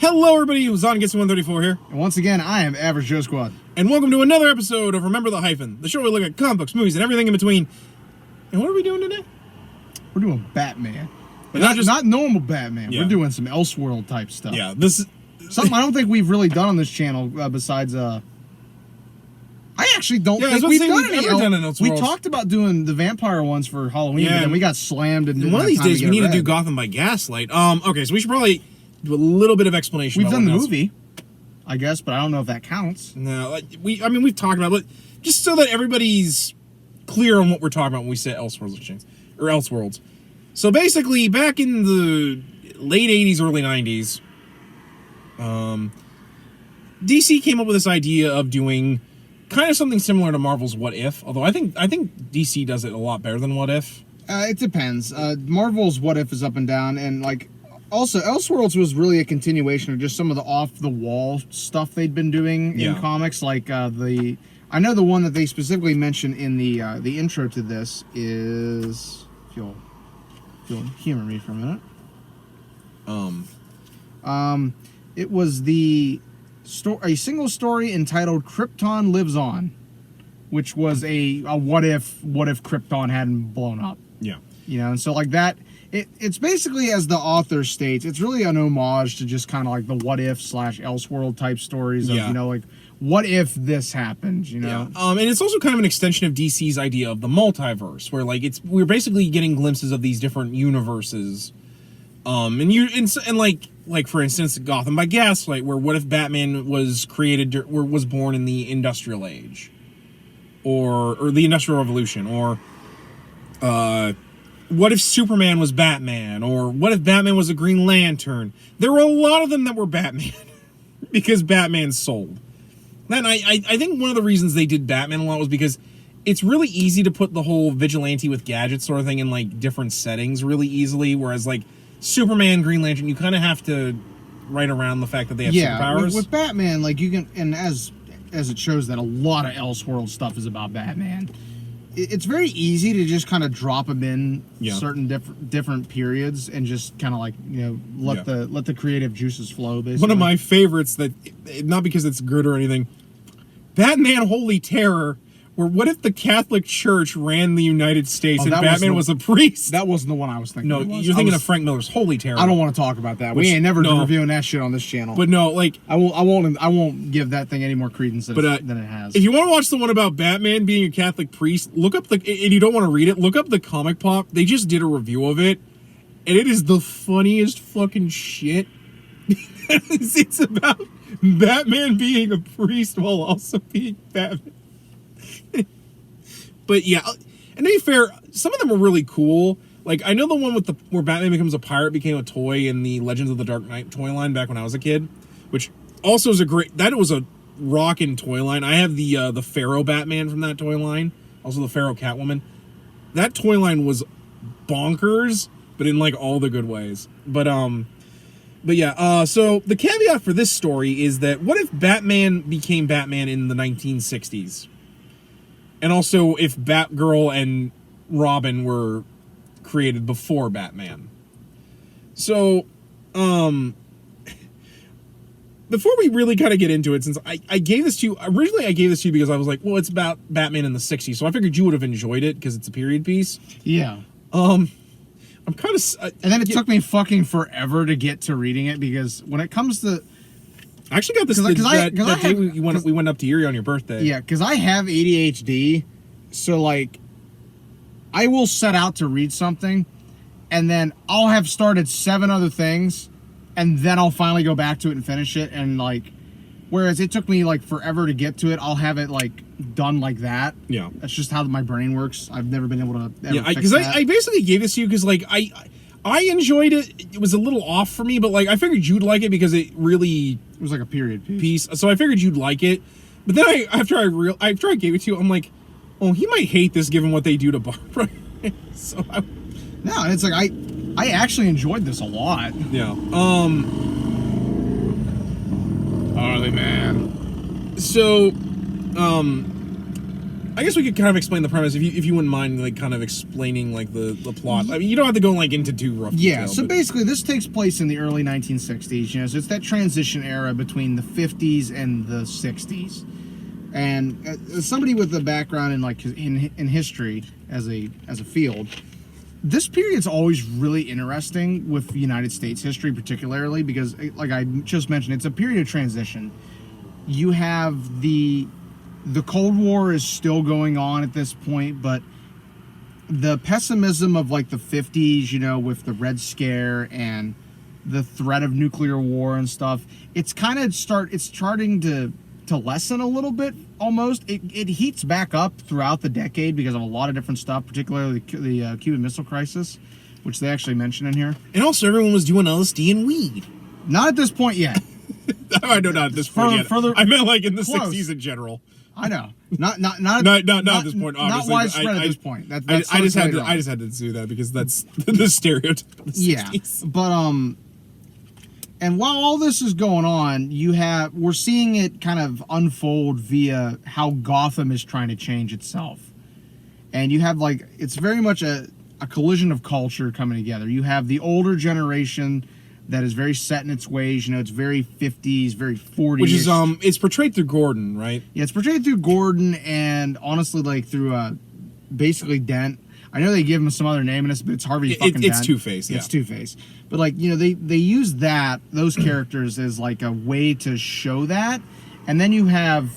Hello, everybody. It was on Gets 134 here. And once again, I am Average Joe Squad. And welcome to another episode of Remember the Hyphen, the show where we look at comic books, movies, and everything in between. And what are we doing today? We're doing Batman. But not normal Batman. Yeah. We're doing some Elseworld type stuff. Yeah, this is... Something I don't think we've really done on this channel besides... I actually don't think we've done any Elseworlds. We talked about doing the vampire ones for Halloween, but then we got slammed. And one of these days, we need to do Gotham by Gaslight. Okay, so we should probably... do a little bit of explanation. We've done the movie, I guess, but I don't know if that counts. No, we've talked about it, but just so that everybody's clear on what we're talking about when we say Elseworlds. So basically, back in the late 80s, early 90s, DC came up with this idea of doing kind of something similar to Marvel's What If, although I think DC does it a lot better than What If. It depends. Marvel's What If is up and down, and like... Also, Elseworlds was really a continuation of just some of the off-the-wall stuff they'd been doing in comics. Like, I know the one that they specifically mentioned in the intro to this is... If you'll humor me for a minute. It was a single story entitled Krypton Lives On, which was a what if Krypton hadn't blown up. Yeah. You know, and so like that... It's basically, as the author states, it's really an homage to just kind of like the what if / Elseworld type stories of, you know, like, what if this happened, you know? Yeah. And it's also kind of an extension of DC's idea of the multiverse, where like we're basically getting glimpses of these different universes. And like for instance, Gotham by Gaslight, where what if Batman was was born in the Industrial Age, or the Industrial Revolution, or what if Superman was Batman? Or what if Batman was a Green Lantern? There were a lot of them that were Batman because Batman sold. And I think one of the reasons they did Batman a lot was because it's really easy to put the whole vigilante with gadgets sort of thing in like different settings really easily. Whereas like Superman, Green Lantern, you kind of have to write around the fact that they have superpowers. With Batman, like you can, and as it shows that a lot of Elseworld stuff is about Batman. It's very easy to just kind of drop them in certain different periods and just kind of like, you know, let the creative juices flow, basically. One of my favorites, that not because it's good or anything, Batman Holy Terror, where what if the Catholic Church ran the United States and Batman was a priest? That wasn't the one I was thinking. No, you're thinking of Frank Miller's Holy Terror. I don't want to talk about that. We ain't never reviewing that shit on this channel. But no, like I won't give that thing any more credence than it has. If you want to watch the one about Batman being a Catholic priest, look up and you don't want to read it, look up the Comic Pop. They just did a review of it, and it is the funniest fucking shit. It's about Batman being a priest while also being Batman. But yeah, and to be fair, some of them are really cool. Like, I know the one where Batman becomes a pirate became a toy in the Legends of the Dark Knight toy line back when I was a kid, which also is that was a rockin' toy line. I have the Pharaoh Batman from that toy line, also the Pharaoh Catwoman. That toy line was bonkers, but in like all the good ways. But yeah, so the caveat for this story is that what if Batman became Batman in the 1960s? And also if Batgirl and Robin were created before Batman. So, before we really kind of get into it, since I gave this to you, originally I gave this to you because I was like, well, it's about Batman in the 60s, so I figured you would have enjoyed it because it's a period piece. Yeah. I'm kind of... and then it took me fucking forever to get to reading it, because when it comes to... I actually got this that day we went up to Erie on your birthday. Yeah, because I have ADHD, so like, I will set out to read something, and then I'll have started 7 other things, and then I'll finally go back to it and finish it, and like, whereas it took me like forever to get to it, I'll have it like done like that. Yeah, that's just how my brain works. I've never been able to ever fix that. I basically gave this to you because like I enjoyed it. It was a little off for me, but like I figured you'd like it because it really... It was like a period piece. So I figured you'd like it. But then after I gave it to you, I'm like, oh, he might hate this given what they do to Barbara. So no, and it's like I actually enjoyed this a lot. Yeah. Harley man. So, I guess we could kind of explain the premise if you wouldn't mind, like, kind of explaining, like, the plot. I mean, you don't have to go, like, into too rough Yeah, detail, so basically this takes place in the early 1960s, you know, so it's that transition era between the 50s and the 60s. And as somebody with a background in, like, in history as a field, this period's always really interesting with United States history particularly because, like I just mentioned, it's a period of transition. You have the Cold War is still going on at this point, but the pessimism of, like, the 50s, you know, with the Red Scare and the threat of nuclear war and stuff, it's kind of starting to lessen a little bit almost. It heats back up throughout the decade because of a lot of different stuff, particularly the Cuban Missile Crisis, which they actually mention in here. And also, everyone was doing LSD and weed. Not at this point yet. I know, not at this point yet. I meant, like, in the close. 60s in general. I know. Not at this point. Obviously, not widespread at this point. I just had to do that because that's the stereotype of the 60s. Yeah, but and while all this is going on, we're seeing it kind of unfold via how Gotham is trying to change itself, and you have, like, it's very much a collision of culture coming together. You have the older generation that is very set in its ways. You know, it's very 50s, very 40s. Which is it's portrayed through Gordon, right? Yeah, it's portrayed through Gordon and honestly, like, through basically Dent. I know they give him some other name in this, but it's Harvey fucking Dent. It's Two-Face, yeah. It's Two-Face. But, like, you know, they use those characters as, like, a way to show that. And then you have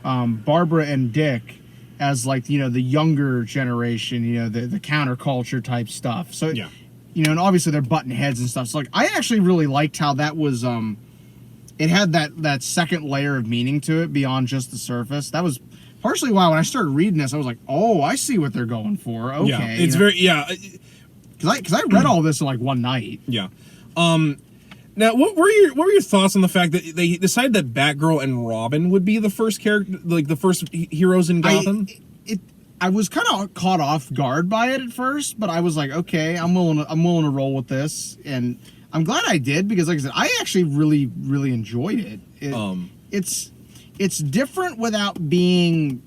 Barbara and Dick as, like, you know, the younger generation, you know, the counterculture type stuff. So, yeah. You know, and obviously they're butting heads and stuff. So, like, I actually really liked how that was, it had that second layer of meaning to it beyond just the surface. That was partially why when I started reading this, I was like, oh, I see what they're going for. Okay. Yeah, it's very, yeah. Because I read all this in, like, one night. Yeah. Now, what were your thoughts on the fact that they decided that Batgirl and Robin would be the first character, like, the first heroes in Gotham? I was kind of caught off guard by it at first, but I was like, okay, I'm willing to roll with this, and I'm glad I did because, like I said, I actually really, really enjoyed it. It's different without being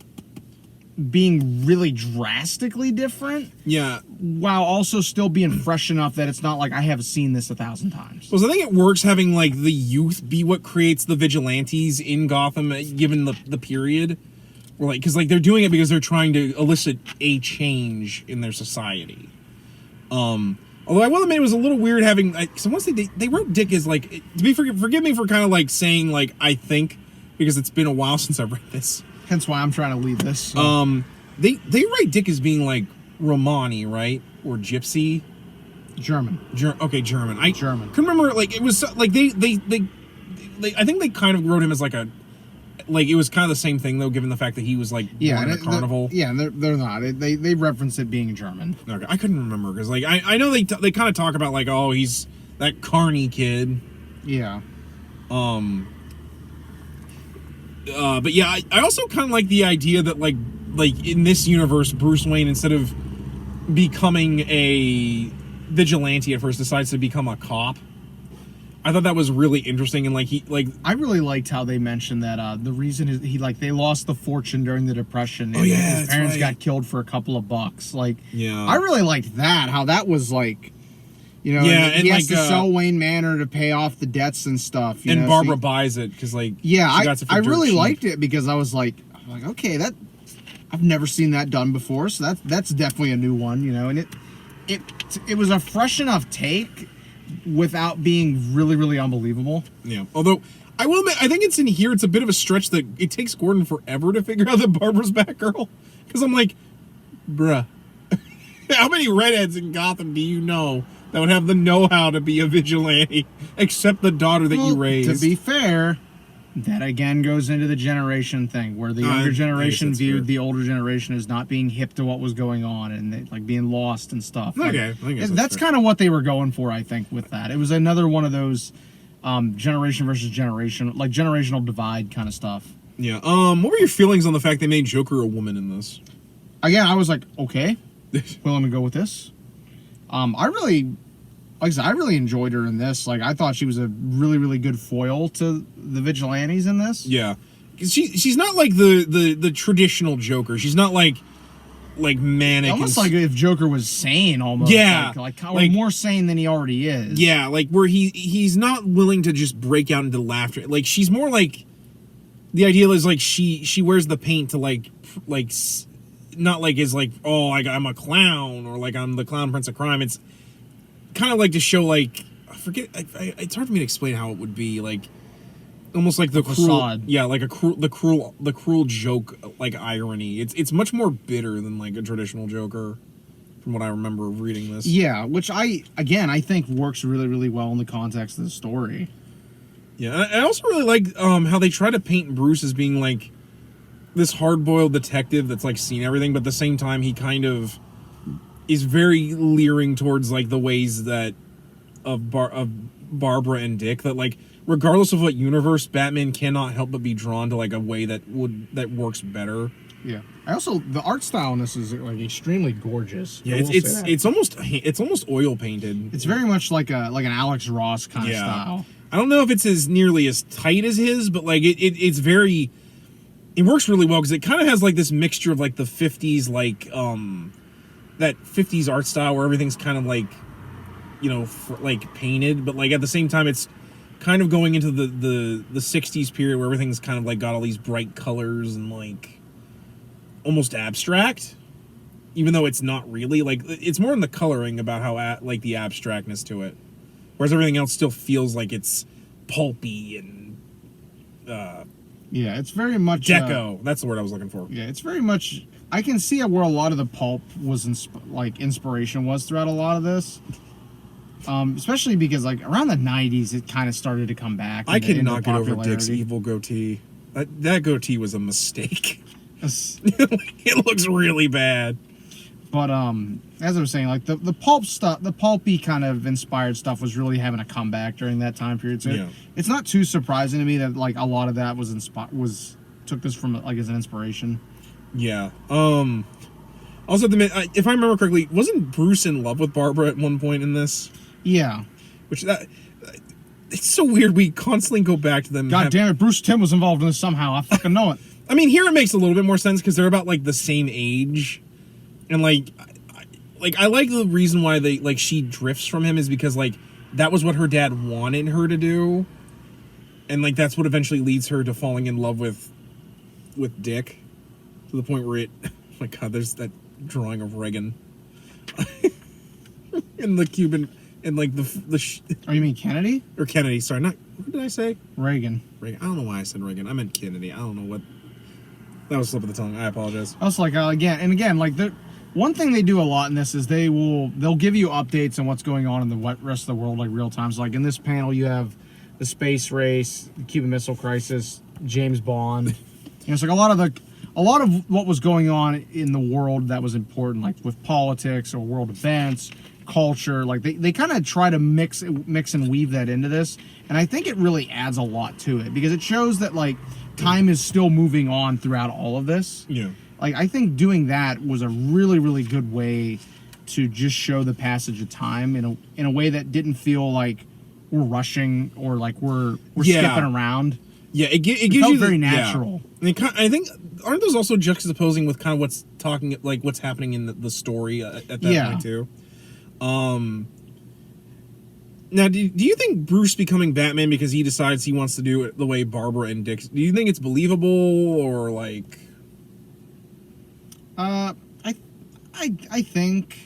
really drastically different. Yeah. While also still being fresh enough that it's not like I have seen this 1,000 times. Well, so I think it works having, like, the youth be what creates the vigilantes in Gotham, given the period. Or, like, because, like, they're doing it because they're trying to elicit a change in their society. Although I will admit it was a little weird having, because I want to say they wrote Dick as, like, forgive me for kind of, like, saying, like, I think, because it's been a while since I've read this. Hence why I'm trying to lead this. So. They write Dick as being, like, Romani, right? Or Gypsy. German. German. German. Couldn't remember, like, it was, like, they I think they kind of wrote him as, like, it was kind of the same thing, though, given the fact that he was, like, born in a carnival. They're not. They reference it being German. Okay, I couldn't remember, because, like, I know they kind of talk about, like, oh, he's that carny kid. Yeah. But yeah, I also kind of like the idea that, like in this universe, Bruce Wayne, instead of becoming a vigilante at first, decides to become a cop. I thought that was really interesting, and I really liked how they mentioned that the reason is they lost the fortune during the Depression, and his parents got killed for a couple of bucks. Like, yeah, I really liked that. How that was like, you know, yeah, and he has to sell Wayne Manor to pay off the debts and stuff. And Barbara buys it because, like, I really liked it because I was like, okay, that I've never seen that done before, so that's definitely a new one, you know, and it was a fresh enough take without being really, really unbelievable. Yeah. Although, I will admit, I think it's in here, it's a bit of a stretch that it takes Gordon forever to figure out that Barbara's Batgirl. Because I'm like, bruh, how many redheads in Gotham do you know that would have the know-how to be a vigilante, except the daughter that you raised? To be fair, that again goes into the generation thing, where the younger generation viewed the older generation as not being hip to what was going on and like being lost and stuff. Okay, I guess that's kind of what they were going for, I think, with that. It was another one of those generation versus generation, like generational divide kind of stuff. Yeah. What were your feelings on the fact they made Joker a woman in this? Again, I was like, okay, willing to go with this. Like I said, I really enjoyed her in this. Like, I thought she was a really, really good foil to the vigilantes in this. Yeah. she's not like the traditional Joker. She's not like manic. Almost like if Joker was sane, almost. Yeah, like more sane than he already is. Yeah, like where he's not willing to just break out into laughter. Like she's more like the idea is like she wears the paint to like not like is like, oh, like I'm a clown or like I'm the clown prince of crime. It's kind of like to show like I forget. It's hard for me to explain how it would be like. Almost like the cruel, facade. Yeah, like the cruel joke, like irony. It's much more bitter than like a traditional Joker, from what I remember reading this. Yeah, which I think works really, really well in the context of the story. Yeah, and I also really like how they try to paint Bruce as being like this hard-boiled detective that's like seen everything, but at the same time he kind of is very leering towards like the ways that of Barbara and Dick, that like regardless of what universe, Batman cannot help but be drawn to like a way that works better. Yeah. I also the art style in this is like extremely gorgeous. Yeah, it's almost oil painted. It's very much like an Alex Ross kind of style. I don't know if it's as nearly as tight as his, but like it's very. It works really well because it kind of has like this mixture of like the 50s, like that 50s art style where everything's kind of like, you know, like painted, but like at the same time it's kind of going into the 60s period where everything's kind of like got all these bright colors and like almost abstract, even though it's not really. Like it's more in the coloring about how like the abstractness to it, whereas everything else still feels like it's pulpy and yeah, it's very much deco. That's the word I was looking for. Yeah, it's very much. I can see where a lot of the pulp was inspiration was throughout a lot of this. Especially because like around the 90s it kind of started to come back. I could not get over Dick's evil goatee. That goatee was a mistake. It looks really bad. But as I was saying, like the pulp stuff, the pulpy kind of inspired stuff was really having a comeback during that time period. So yeah. It's not too surprising to me that like a lot of that was took this from like as an inspiration. Yeah. Also, if I remember correctly, wasn't Bruce in love with Barbara at one point in this? Yeah. Which it's so weird. We constantly go back to them. God damn it, Bruce Timm was involved in this somehow. I fucking know it. I mean, here it makes a little bit more sense because they're about like the same age, and like I like the reason why they like she drifts from him is because like that was what her dad wanted her to do, and like that's what eventually leads her to falling in love with Dick, to the point where oh my God, there's that drawing of Reagan in the Cuban. And like oh, you mean Kennedy? Or Kennedy? Sorry, not what did I say? Reagan. I don't know why I said Reagan. I meant Kennedy. I don't know what. That was a slip of the tongue. I apologize. I was like again, like the one thing they do a lot in this is they'll give you updates on what's going on in the rest of the world like real time. So like in this panel you have the space race, the Cuban Missile Crisis, James Bond. It's like a lot of what was going on in the world that was important, like with politics or world events. Culture, like they kind of try to mix and weave that into this, and I think it really adds a lot to it because it shows that like time is still moving on throughout all of this. Yeah, like I think doing that was a really, really good way to just show the passage of time in a way that didn't feel like we're rushing or like we're skipping around. Yeah, it gives felt you very natural. Yeah. I think aren't those also juxtaposing with kind of what's happening in the story at that point too. Now, do you think Bruce becoming Batman because he decides he wants to do it the way Barbara and Dick? Do you think it's believable or like? I think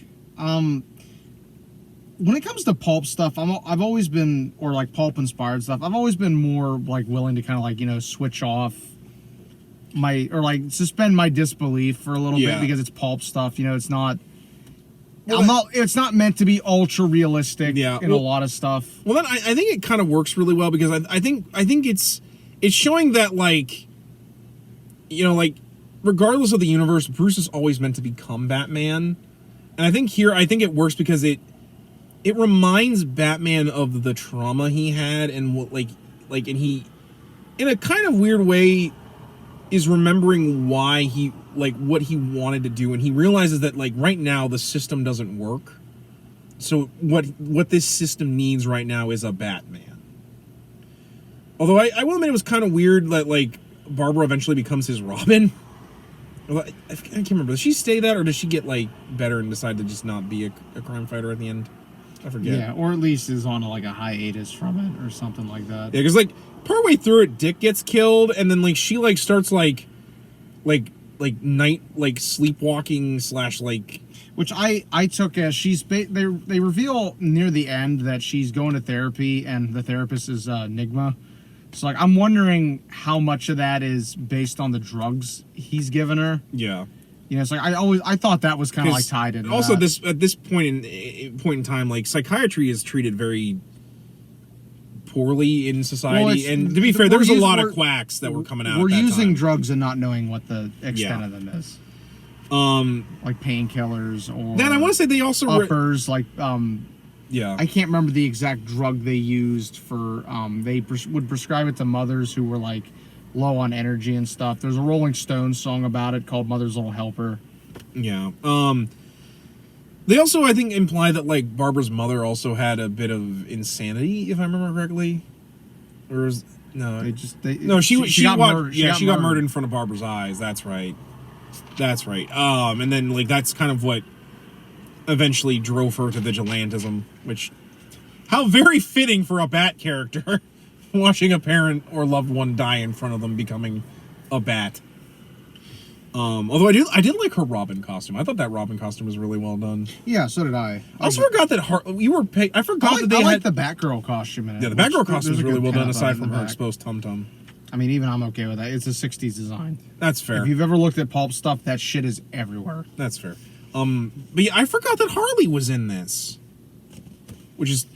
when it comes to pulp stuff, I've always been, or like pulp inspired stuff, I've always been more like willing to kind of like, you know, switch off like suspend my disbelief for a little bit because it's pulp stuff. You know, it's not. It's not meant to be ultra realistic in a lot of stuff. Well, then I think it kind of works really well because I think it's showing that like, you know, like regardless of the universe, Bruce is always meant to become Batman, and I think it works because it reminds Batman of the trauma he had and what like and he in a kind of weird way is remembering why he like what he wanted to do, and he realizes that like right now the system doesn't work, so what this system needs right now is a Batman. Although I will admit it was kind of weird that like Barbara eventually becomes his Robin. I can't remember. Does she stay that, or does she get like better and decide to just not be a crime fighter at the end? I forget. Yeah, or at least is on like a hiatus from it or something like that. Yeah, because like partway through it, Dick gets killed, and then like she like starts like night like sleepwalking / like. Which I took as they reveal near the end that she's going to therapy and the therapist is Nigma. So like I'm wondering how much of that is based on the drugs he's given her. Yeah. You know, it's like I thought that was kind of like tied in. Also, at this point in time, like psychiatry is treated very poorly in society, and to be fair, there was a lot of quacks that were coming out. We're at that using time. drugs and not knowing what the extent of them is. Like painkillers or. Then I want to say they also uppers like yeah. I can't remember the exact drug they used for. They would prescribe it to mothers who were like low on energy and stuff. There's a Rolling Stones song about it called "Mother's Little Helper." Yeah. They also, I think, imply that like Barbara's mother also had a bit of insanity, if I remember correctly. Or is no? She got murdered. Yeah, she got murdered in front of Barbara's eyes. That's right. That's right. And then like that's kind of what eventually drove her to vigilantism, which how very fitting for a Bat character, watching a parent or loved one die in front of them becoming a Bat. Although I did like her Robin costume. I thought that Robin costume was really well done. Yeah, so did I. I also forgot that I forgot that they had the Batgirl costume in it. Yeah, the Batgirl costume is really well done aside from her exposed tum-tum. I mean, even I'm okay with that. It's a 60s design. That's fair. If you've ever looked at pulp stuff, that shit is everywhere. That's fair. But yeah, I forgot that Harley was in this. Which is...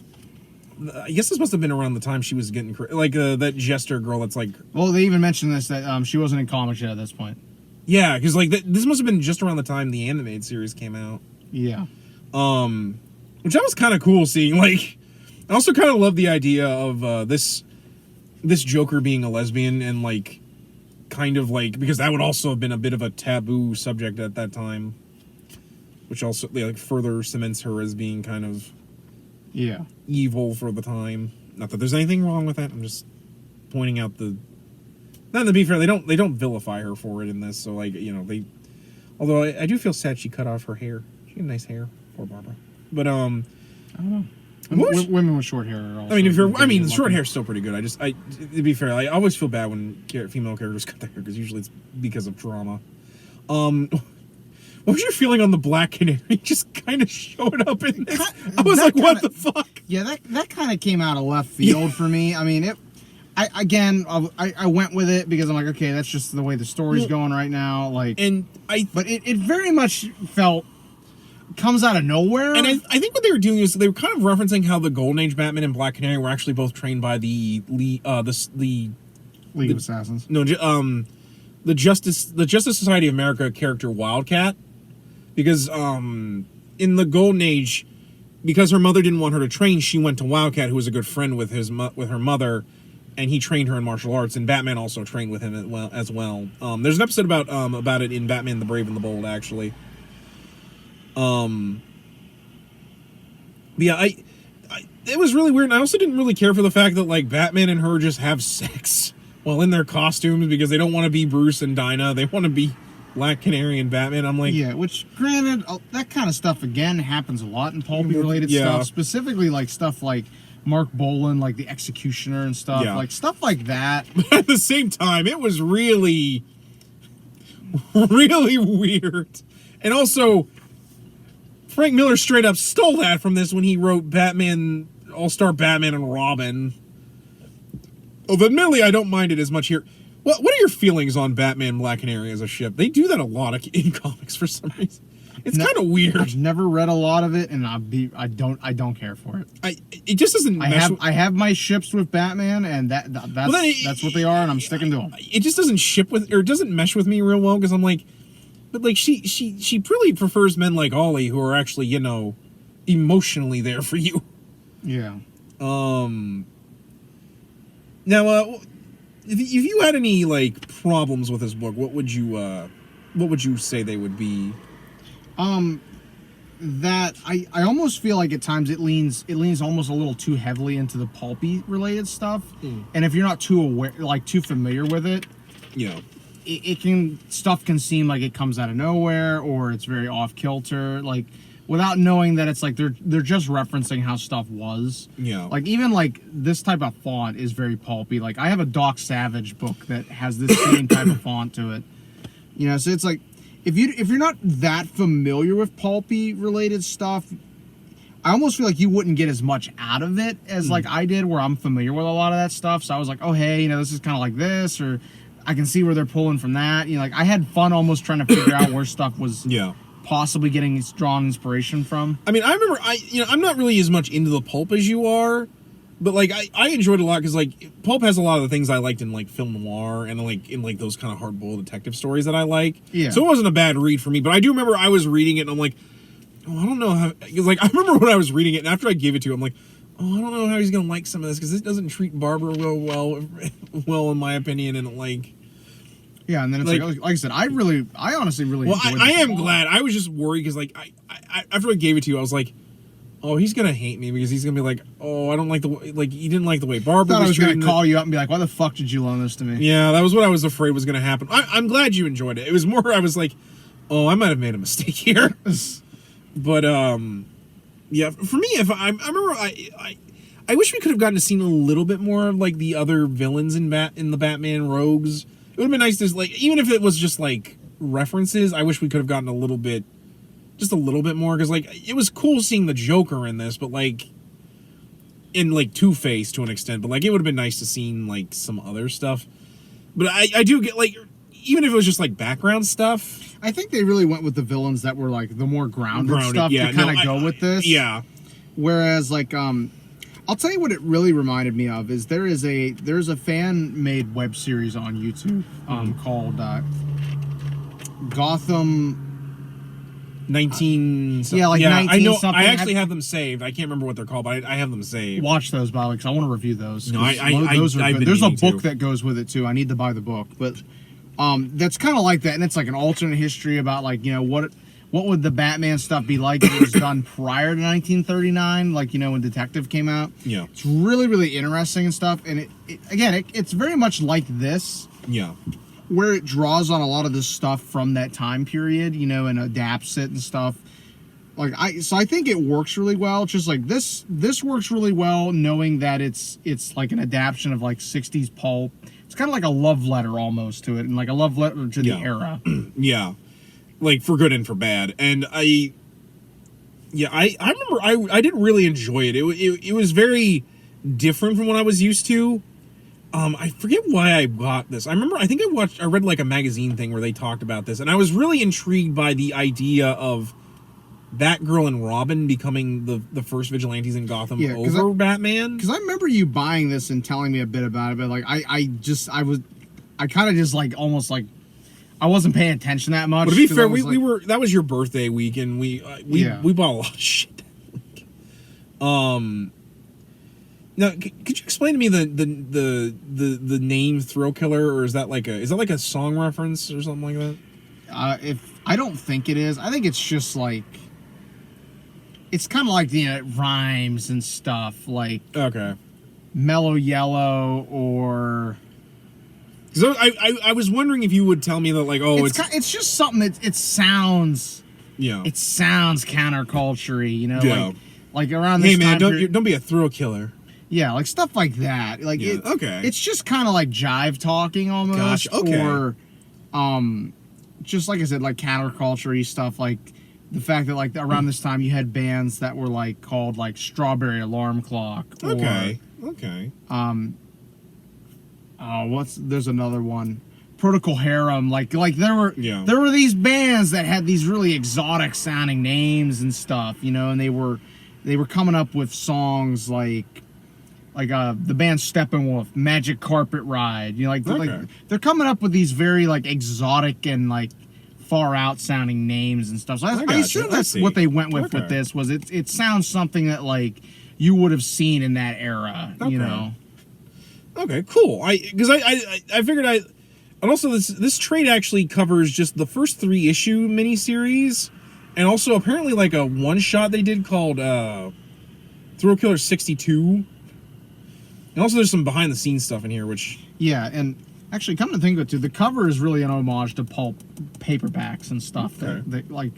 I guess this must have been around the time she was getting... Like, that Jester girl that's like... Well, they even mentioned this, that she wasn't in comics yet at this point. Yeah, because like this must have been just around the time the animated series came out. Yeah. Which that was kind of cool seeing. Like, I also kind of love the idea of this Joker being a lesbian and like kind of like because that would also have been a bit of a taboo subject at that time, which also like further cements her as being kind of evil for the time. Not that there's anything wrong with that. I'm just pointing out the. Not to be fair, they don't vilify her for it in this. So like they, although I do feel sad she cut off her hair. She had nice hair, poor Barbara. But I don't know. Women with short hair are also short hair is still pretty good. To be fair, I always feel bad when female characters cut their hair because usually it's because of trauma. What was your feeling on the Black Canary just kind of showing up in this? I was like, what the fuck? Yeah, that kind of came out of left field for me. I mean, I went with it because I'm like, okay, that's just the way the story's going right now. Like, but it very much comes out of nowhere. And I think what they were doing is they were kind of referencing how the Golden Age Batman and Black Canary were actually both trained by the League of Assassins. No, the Justice Society of America character Wildcat, because in the Golden Age, because her mother didn't want her to train, she went to Wildcat, who was a good friend with her mother. And he trained her in martial arts, and Batman also trained with him as well. There's an episode about it in Batman the Brave and the Bold, actually. But yeah, it was really weird. And I also didn't really care for the fact that like Batman and her just have sex while in their costumes because they don't want to be Bruce and Dinah. They want to be Black Canary and Batman. I'm like, yeah, which granted, that kind of stuff again happens a lot in pulpy related stuff, specifically like stuff like Mark Bolan, like the Executioner and stuff, like stuff like that. But at the same time, it was really, really weird. And also, Frank Miller straight up stole that from this when he wrote Batman, All-Star Batman and Robin. Although admittedly, I don't mind it as much here. What are your feelings on Batman Black Canary as a ship? They do that a lot in comics for some reason. It's kind of weird. I've never read a lot of it, and I don't care for it. It just doesn't. I have my ships with Batman, and that's what they are, and I'm sticking to them. It just doesn't it doesn't mesh with me real well because I'm like, but like she really prefers men like Ollie who are actually emotionally there for you. Yeah. Now, if you had any like problems with this book, what would you say they would be? That I almost feel like at times it leans almost a little too heavily into the pulpy related stuff. And if you're not too aware, like too familiar with it, Yeah. Stuff can seem like it comes out of nowhere or it's very off kilter, like without knowing that it's like they're just referencing how stuff was. Yeah. Like even like this type of font is very pulpy. Like I have a Doc Savage book that has this same type of font to it. You know, so it's like if you're not that familiar with pulpy related stuff, I almost feel like you wouldn't get as much out of it as like I did, where I'm familiar with a lot of that stuff. So I was like, oh hey, you know, this is kind of like this, or I can see where they're pulling from that. You know, like I had fun almost trying to figure out where stuff was possibly getting drawn inspiration from. I mean, I remember I'm not really as much into the pulp as you are, but like I enjoyed it a lot because like pulp has a lot of the things I liked in like film noir and like in like those kind of hard-boiled detective stories that I like. Yeah. So it wasn't a bad read for me, but I do remember I was reading it and I'm like, oh, I don't know how, because like I remember when I was reading it and after I gave it to him, I'm like, oh, I don't know how he's gonna like some of this because this doesn't treat Barbara well in my opinion, and like. Yeah, and then it's like I said, I honestly really enjoyed I am glad. I was just worried because like I after I gave it to you, I was like, oh, he's gonna hate me because he's gonna be like, oh, I don't like the way, like he didn't like the way Barbara was gonna call you up and be like, why the fuck did you loan this to me? Yeah, that was what I was afraid was gonna happen. I'm glad you enjoyed it. It was more I was like, oh, I might have made a mistake here, but yeah, for me, if I remember I wish we could have gotten to see a little bit more of like the other villains in the Batman rogues. It would have been nice to, like, even if it was just, like, references, I wish we could have gotten just a little bit more, because, like, it was cool seeing the Joker in this, but, like, in, like, Two-Face to an extent, but, like, it would have been nice to see, like, some other stuff. But I do get, like, even if it was just, like, background stuff. I think they really went with the villains that were, like, the more grounded stuff to kind of go with this. Yeah. Whereas, like, I'll tell you what it really reminded me of is there's a fan-made web series on YouTube called Gotham 19 19 I know something. I actually have them saved. I can't rember what they're called, but I have them saved. Watch those, by the way, because I want to review those. No, those are good. There's a book to. that goes with it too. I need to buy the book, but that's kind of like that, and it's like an alternate history about like, you know, what would the Batman stuff be like if it was done prior to 1939, like, you know, when Detective came out? Yeah. It's really, really interesting and stuff. And it's very much like this. Yeah. Where it draws on a lot of this stuff from that time period, you know, and adapts it and stuff. Like so I think it works really well. It's just like this works really well, knowing that it's like an adaptation of like 60s pulp. It's kind of like a love letter almost to it, and like a love letter to the era. Yeah. Like, for good and for bad. And I remember I did really enjoy it. It was very different from what I was used to. I forget why I got this. I think I read like a magazine thing where they talked about this, and I was really intrigued by the idea of Batgirl and Robin becoming the first vigilantes in Gotham over Batman. Because I remember you buying this and telling me a bit about it, but like I kind of just like almost like I wasn't paying attention that much. But to be fair, we were that was your birthday week, and we bought a lot of shit that week. Now, could you explain to me the name Thrillkiller, or is that like a song reference or something like that? If I don't think it is, I think it's just like it's kind of like it rhymes and stuff, like Mellow Yellow or. So I was wondering if you would tell me that, like, it's just something that it sounds counterculture-y, you know, like around this time. Hey man, don't be a thrill killer. Yeah, like stuff like that. Like it's just kind of like jive talking almost. Gosh, okay. Or just like I said, like counterculture-y stuff, like the fact that like around this time you had bands that were like called like Strawberry Alarm Clock. Okay. There's another one, Protocol Harem. Like there were these bands that had these really exotic sounding names and stuff, you know, and they were coming up with songs like the band Steppenwolf, Magic Carpet Ride, you know, like they're coming up with these very like exotic and like far out sounding names and stuff. So I assume that's what they went with this. Was it sounds something that like you would have seen in that era, you know. Okay, cool. Because I figured and also this trade actually covers just the first 3 issue miniseries, and also apparently like a one shot they did called Thrillkiller 62. And also there's some behind the scenes stuff in here, which and Actually, come to think of it, too, the cover is really an homage to pulp paperbacks and stuff. Okay. That like,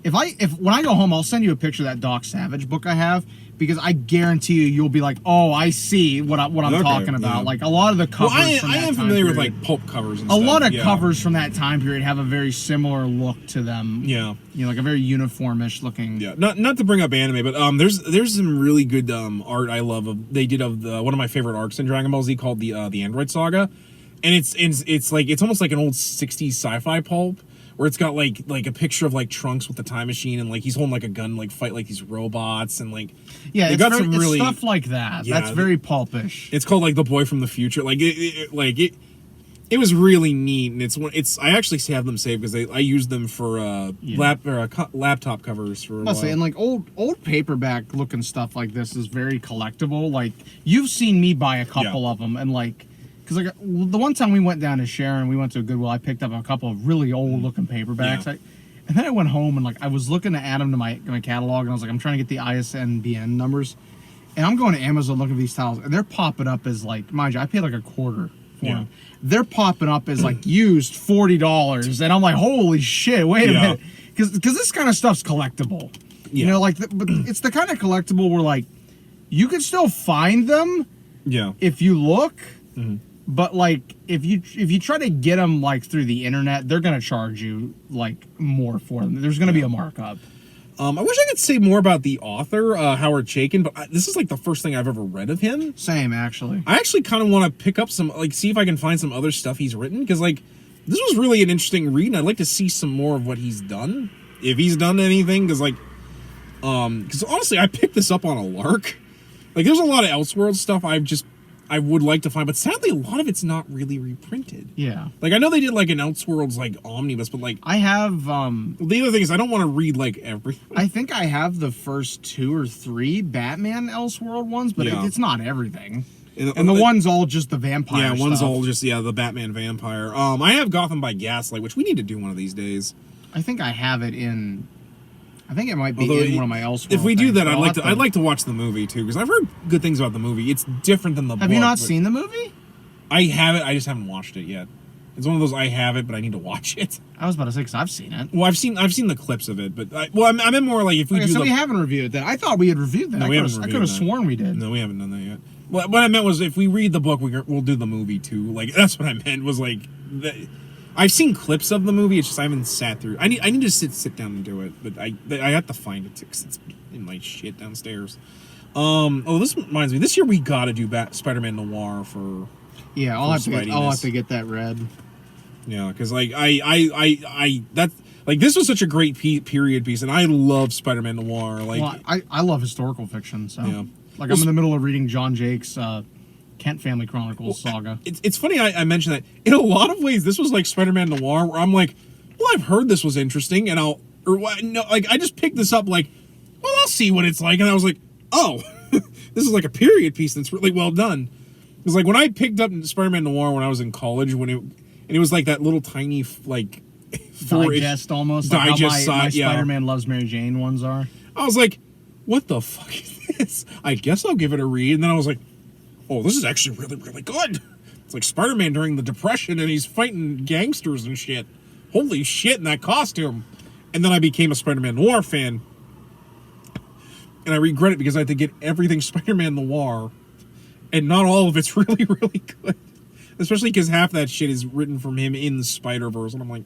if when I go home, I'll send you a picture of that Doc Savage book I have, because I guarantee you'll be like, oh, I see what I'm talking about. Yeah. Like a lot of the covers. Well, I am familiar with like pulp covers and stuff. A lot of covers from that time period have a very similar look to them. Yeah. Like a very uniformish looking. Yeah. Not to bring up anime, but there's some really good art I love they did of one of my favorite arcs in Dragon Ball Z called the Android Saga. And it's like it's almost like an old 60s sci-fi pulp where it's got like a picture of like Trunks with the time machine and like he's holding like a gun like fight like these robots and like it's stuff like that. Yeah, that's very pulpish. It's called like The Boy from the Future. Like it was really neat, and I actually have them saved because I used them for laptop covers for a while. And like old paperback looking stuff like this is very collectible. Like you've seen me buy a couple of them, and like. Because like the one time we went down to Sharon, we went to a Goodwill, I picked up a couple of really old looking paperbacks. Yeah. And then I went home and like I was looking to add them to my catalog, and I was like, I'm trying to get the ISBN numbers. And I'm going to Amazon looking at these titles, and they're popping up as like, mind you, I paid like $25 for them. They're popping up as like used $40, and I'm like, holy shit, wait a minute. Because this kind of stuff's collectible. Yeah. You know, like, but it's the kind of collectible where like, you can still find them if you look. Mm-hmm. But like if you try to get them like through the internet, they're gonna charge you like more for them. There's gonna be a markup. I wish I could say more about the author, Howard Chaykin, but this is like the first thing I've ever read of him. Same, actually. I actually kind of want to pick up some, like, see if I can find some other stuff he's written, because like this was really an interesting read, and I'd like to see some more of what he's done, if he's done anything, because like, because honestly, I picked this up on a lark. Like, there's a lot of Elseworlds stuff I would like to find, but sadly a lot of it's not really reprinted. Yeah. Like, I know they did like an Elseworlds like omnibus, but like I have the other thing is I don't want to read like everything. I think I have the first 2 or 3 Batman Elseworld ones, but it's not everything. And the one's all just the vampire stuff. One's all just the Batman vampire. I have Gotham by Gaslight, which we need to do one of these days. I think I have it in I think it might be in one of my Elseworlds. If we do that, I'd like to watch the movie too, because I've heard good things about the movie. It's different than the book. Have you not seen the movie? I have it. I just haven't watched it yet. It's one of those I have it, but I need to watch it. I was about to say, because I've seen it. Well, I've seen the clips of it, but I meant more like if we do. So we haven't reviewed that. I thought we had reviewed that. No, we haven't reviewed that. I could have sworn we did. No, we haven't done that yet. Well, what I meant was if we read the book, we'll do the movie too. Like, that's what I meant was like. I've seen clips of the movie. It's just I haven't sat through. I need to sit down and do it, but I have to find it because it's in my shit downstairs. This reminds me. This year we gotta do Spider-Man Noir for. Yeah, I'll have to get that read. Yeah, because like this was such a great period piece, and I love Spider-Man Noir. Like, well, I love historical fiction, so like I'm in the middle of reading John Jake's Kent Family Chronicles saga. It's funny I mentioned that. In a lot of ways, this was like Spider-Man Noir, where I'm like, well, I've heard this was interesting, and I just picked this up like, well, I'll see what it's like, and I was like, oh, this is like a period piece that's really well done. Because like when I picked up Spider-Man Noir when I was in college, it was like that little tiny like digest almost, like digest how my Spider-Man Loves Mary Jane ones are. I was like, what the fuck is this? I guess I'll give it a read, and then I was like, oh, this is actually really, really good. It's like Spider-Man during the Depression, and he's fighting gangsters and shit. Holy shit in that costume. And then I became a Spider-Man Noir fan. And I regret it because I had to get everything Spider-Man Noir, and not all of it's really, really good. Especially because half that shit is written from him in the Spider-Verse, and I'm like,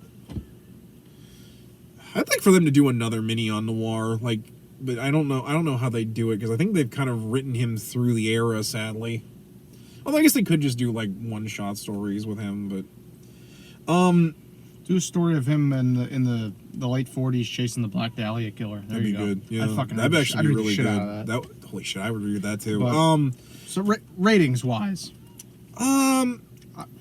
I'd like for them to do another mini on Noir, like, but I don't know how they do it, because I think they've kind of written him through the era, sadly. Although I guess they could just do like one-shot stories with him, but do a story of him in the late 40s chasing the Black Dahlia killer. There that'd be you go. good. Yeah, that'd actually be really good. That. Holy shit, I would read that too. But, so ratings wise,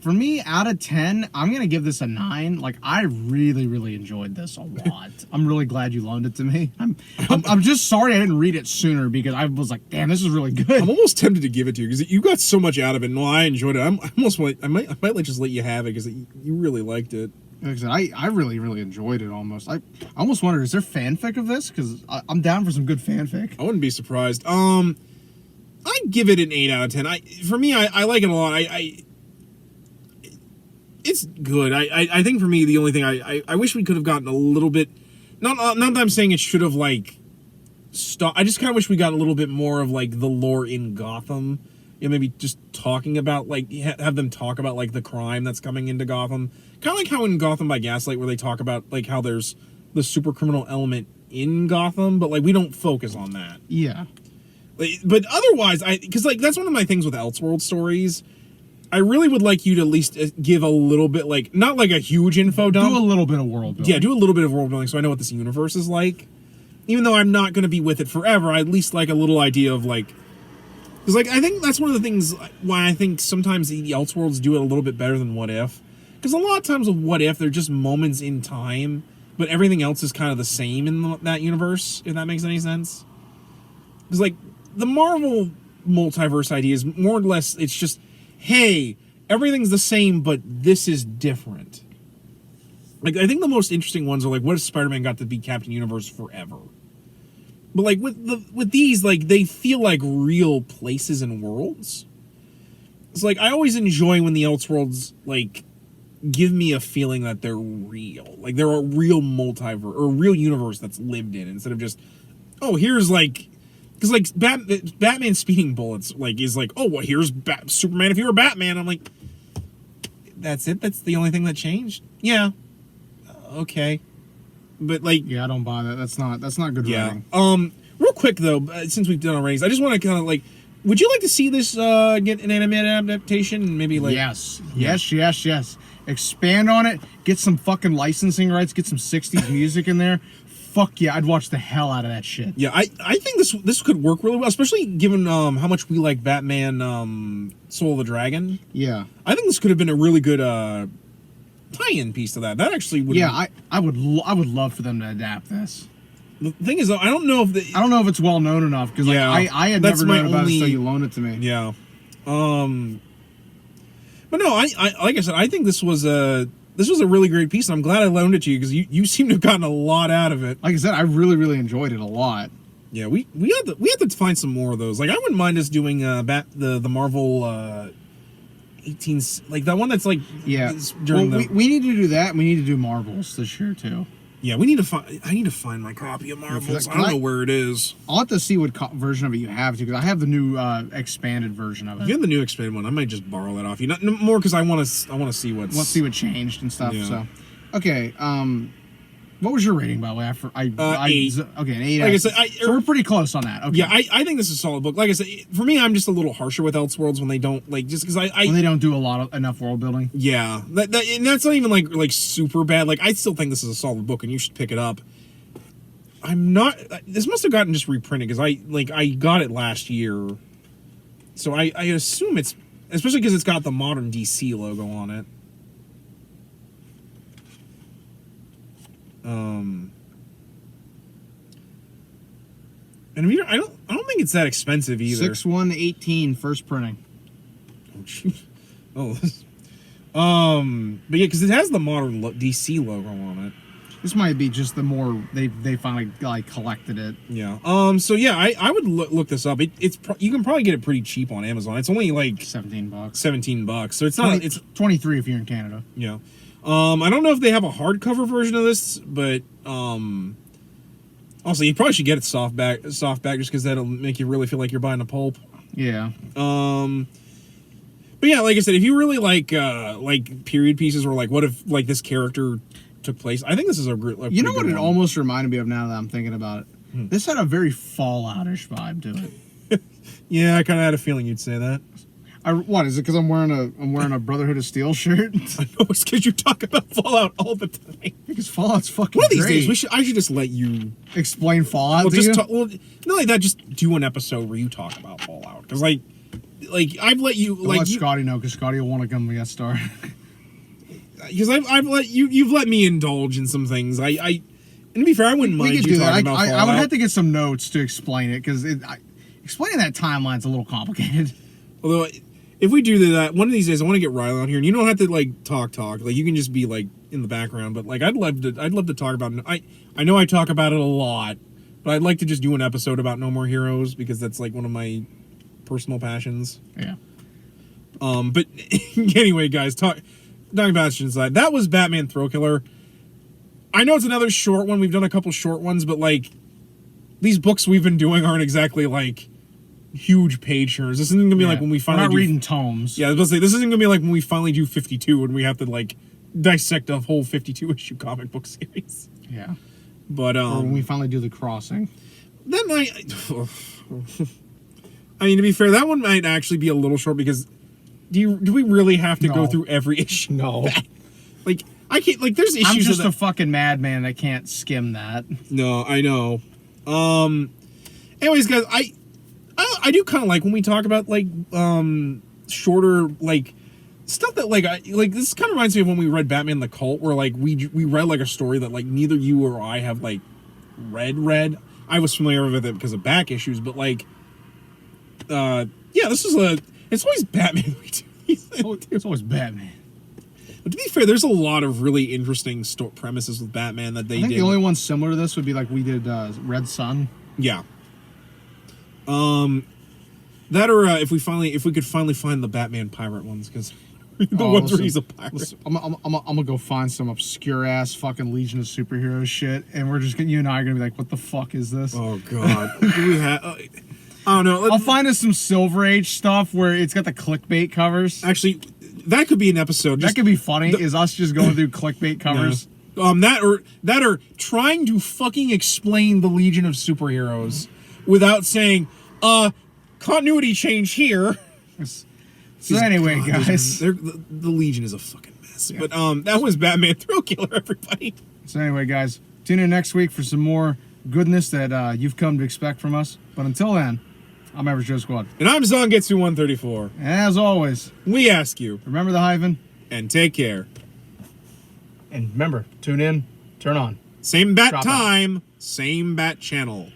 for me, out of 10, I'm gonna give this a 9. Like, I really, really enjoyed this a lot. I'm really glad you loaned it to me. I'm just sorry I didn't read it sooner, because I was like, damn, this is really good. I'm almost tempted to give it to you because you got so much out of it. And while I enjoyed it, I might just let you have it because you really liked it. Like I said, I really, really enjoyed it almost. I almost wondered, is there fanfic of this? Because I'm down for some good fanfic. I wouldn't be surprised. I'd give it an 8 out of 10. For me, I like it a lot. it's good. I think for me the only thing I wish we could have gotten a little bit. Not that I'm saying it should have like stopped. I just kind of wish we got a little bit more of like the lore in Gotham. Maybe just talking about like have them talk about like the crime that's coming into Gotham. Kind of like how in Gotham by Gaslight, where they talk about like how there's the super criminal element in Gotham, but like we don't focus on that. Yeah. But otherwise, because like that's one of my things with Elseworld stories. I really would like you to at least give a little bit, like, not like a huge info dump. Do a little bit of world building. Yeah, do a little bit of world building so I know what this universe is like. Even though I'm not going to be with it forever, I at least like a little idea of, like... Because, like, I think that's one of the things why I think sometimes the Elseworlds do it a little bit better than What If. Because a lot of times with What If, they're just moments in time, but everything else is kind of the same in that universe, if that makes any sense. Because, like, the Marvel multiverse idea is more or less, it's just... hey, everything's the same, but this is different. Like, I think the most interesting ones are like, what if Spider-Man got to be Captain Universe forever? But like with these, like they feel like real places and worlds. It's like I always enjoy when the Elseworlds like give me a feeling that they're real, like they're a real multiverse or a real universe that's lived in, instead of just here's like. Because, like, Batman speeding bullets, like, is like, well, here's Superman if you were Batman. I'm like, that's it? That's the only thing that changed? Yeah. Okay. But, like... yeah, I don't buy that. That's not good writing. Real quick, though, since we've done our ratings, I just want to kind of, like... would you like to see this get an animated adaptation? Maybe, like... Yes. Yes. Expand on it. Get some fucking licensing rights. Get some 60s music in there. Fuck yeah, I'd watch the hell out of that shit. Yeah, I think this could work really well, especially given how much we like Batman Soul of the Dragon. Yeah. I think this could have been a really good tie-in piece to that. That actually would... yeah, I would love for them to adapt this. The thing is, though, I don't know if it's well known enough, because like, I had never known about it until you loaned it to me. Yeah. But no, I like I said, I think this was a really great piece, and I'm glad I loaned it to you, because you seem to have gotten a lot out of it. Like I said, I really, really enjoyed it a lot. Yeah, we had to find some more of those. Like, I wouldn't mind us doing the Marvel 18, like that one that's like during we need to do that. We need to do Marvels this year too. Yeah, I need to find my copy of Marvels. I don't know where it is. I'll have to see what version of it you have, too, because I have the new expanded version of it. If you have the new expanded one, I might just borrow that off you. Not more because I want to see what's... let's see what changed and stuff. Yeah. So, okay. What was your rating, by the way? 8. Okay, an 8. Like I said, so we're pretty close on that. Okay. Yeah, I think this is a solid book. Like I said, for me, I'm just a little harsher with Elseworlds when they don't, like, just because when they don't do enough world building. Yeah, and that's not even like super bad. Like, I still think this is a solid book, and you should pick it up. I'm not. This must have gotten just reprinted, because I got it last year, so I assume it's, especially because it's got the modern DC logo on it. And I don't think it's that expensive either. 6/1/18 first printing. But yeah, because it has the modern DC logo on it. This might be just the more they finally like collected it. Yeah. So yeah, I would look this up. You can probably get it pretty cheap on Amazon. It's only like $17. $17. So it's not. It's 23 if you're in Canada. Yeah. I don't know if they have a hardcover version of this, but also you probably should get it softback just because that'll make you really feel like you're buying a pulp. Yeah. But yeah, like I said, if you really like period pieces, or like what if like this character took place, I think this is a great. You know what it almost reminded me of now that I'm thinking about it? This had a very Fallout-ish vibe to it. Yeah, I kind of had a feeling you'd say that. What is it? Because I'm wearing a Brotherhood of Steel shirt. I know, it's because you talk about Fallout all the time. Because Fallout's fucking. One of these great. days, I should just let you explain Fallout. Not like that. Just do an episode where you talk about Fallout, because like I've let you let Scotty know, because Scotty will want to come and get started. Because I've let you've let me indulge in some things. And to be fair, I wouldn't mind you talking about Fallout. I would have to get some notes to explain it, because explaining that timeline's a little complicated. Although, if we do that, one of these days I want to get Riley on here, and you don't have to like talk. Like, you can just be like in the background. But like, I'd love to talk about it. I know I talk about it a lot, but I'd like to just do an episode about No More Heroes, because that's like one of my personal passions. Yeah. But anyway, guys, Dying Bastion aside, that was Batman Thrillkiller. I know it's another short one. We've done a couple short ones, but like these books we've been doing aren't exactly like huge page turners. This isn't gonna be like when we finally We're not reading tomes. Yeah, I was about to say this isn't gonna be like when we finally do 52 and we have to like dissect a whole 52 issue comic book series. Yeah. But Or when we finally do the crossing. then I mean, to be fair, that one might actually be a little short because do we really have to go through every issue? No. Like I can't. Like there's issues. I'm just that, a fucking madman that can't skim that. No, I know. Anyways, guys, I do kind of like when we talk about like shorter like stuff that like this kind of reminds me of when we read Batman the Cult, where like we read like a story that like neither you or I have like read. I was familiar with it because of back issues, but like this is it's always Batman we do these things. It's always Batman. But to be fair, there's a lot of really interesting premises with Batman that they did. I think the only one similar to this would be like we did Red Sun. Yeah. That or if we could finally find the Batman pirate ones, because the ones where he's a pirate. I'm gonna go find some obscure ass fucking Legion of Superheroes shit, and we're just gonna, you and I are gonna be like, what the fuck is this? Oh god. Do we have? I don't know. I'll find us some Silver Age stuff where it's got the clickbait covers. Actually, that could be an episode. That could be funny. Is us just going through clickbait covers? No. That or trying to fucking explain the Legion of Superheroes without saying, continuity change here. So anyway, guys, the Legion is a fucking mess. Yeah. But that was Batman Thrillkiller, everybody. So anyway, guys, tune in next week for some more goodness that you've come to expect from us. But until then, I'm Average Joe Squad. And I'm Zongetsu134. And as always, we ask you, remember the hyphen. And take care. And remember, tune in, turn on. Same bat time, same bat channel.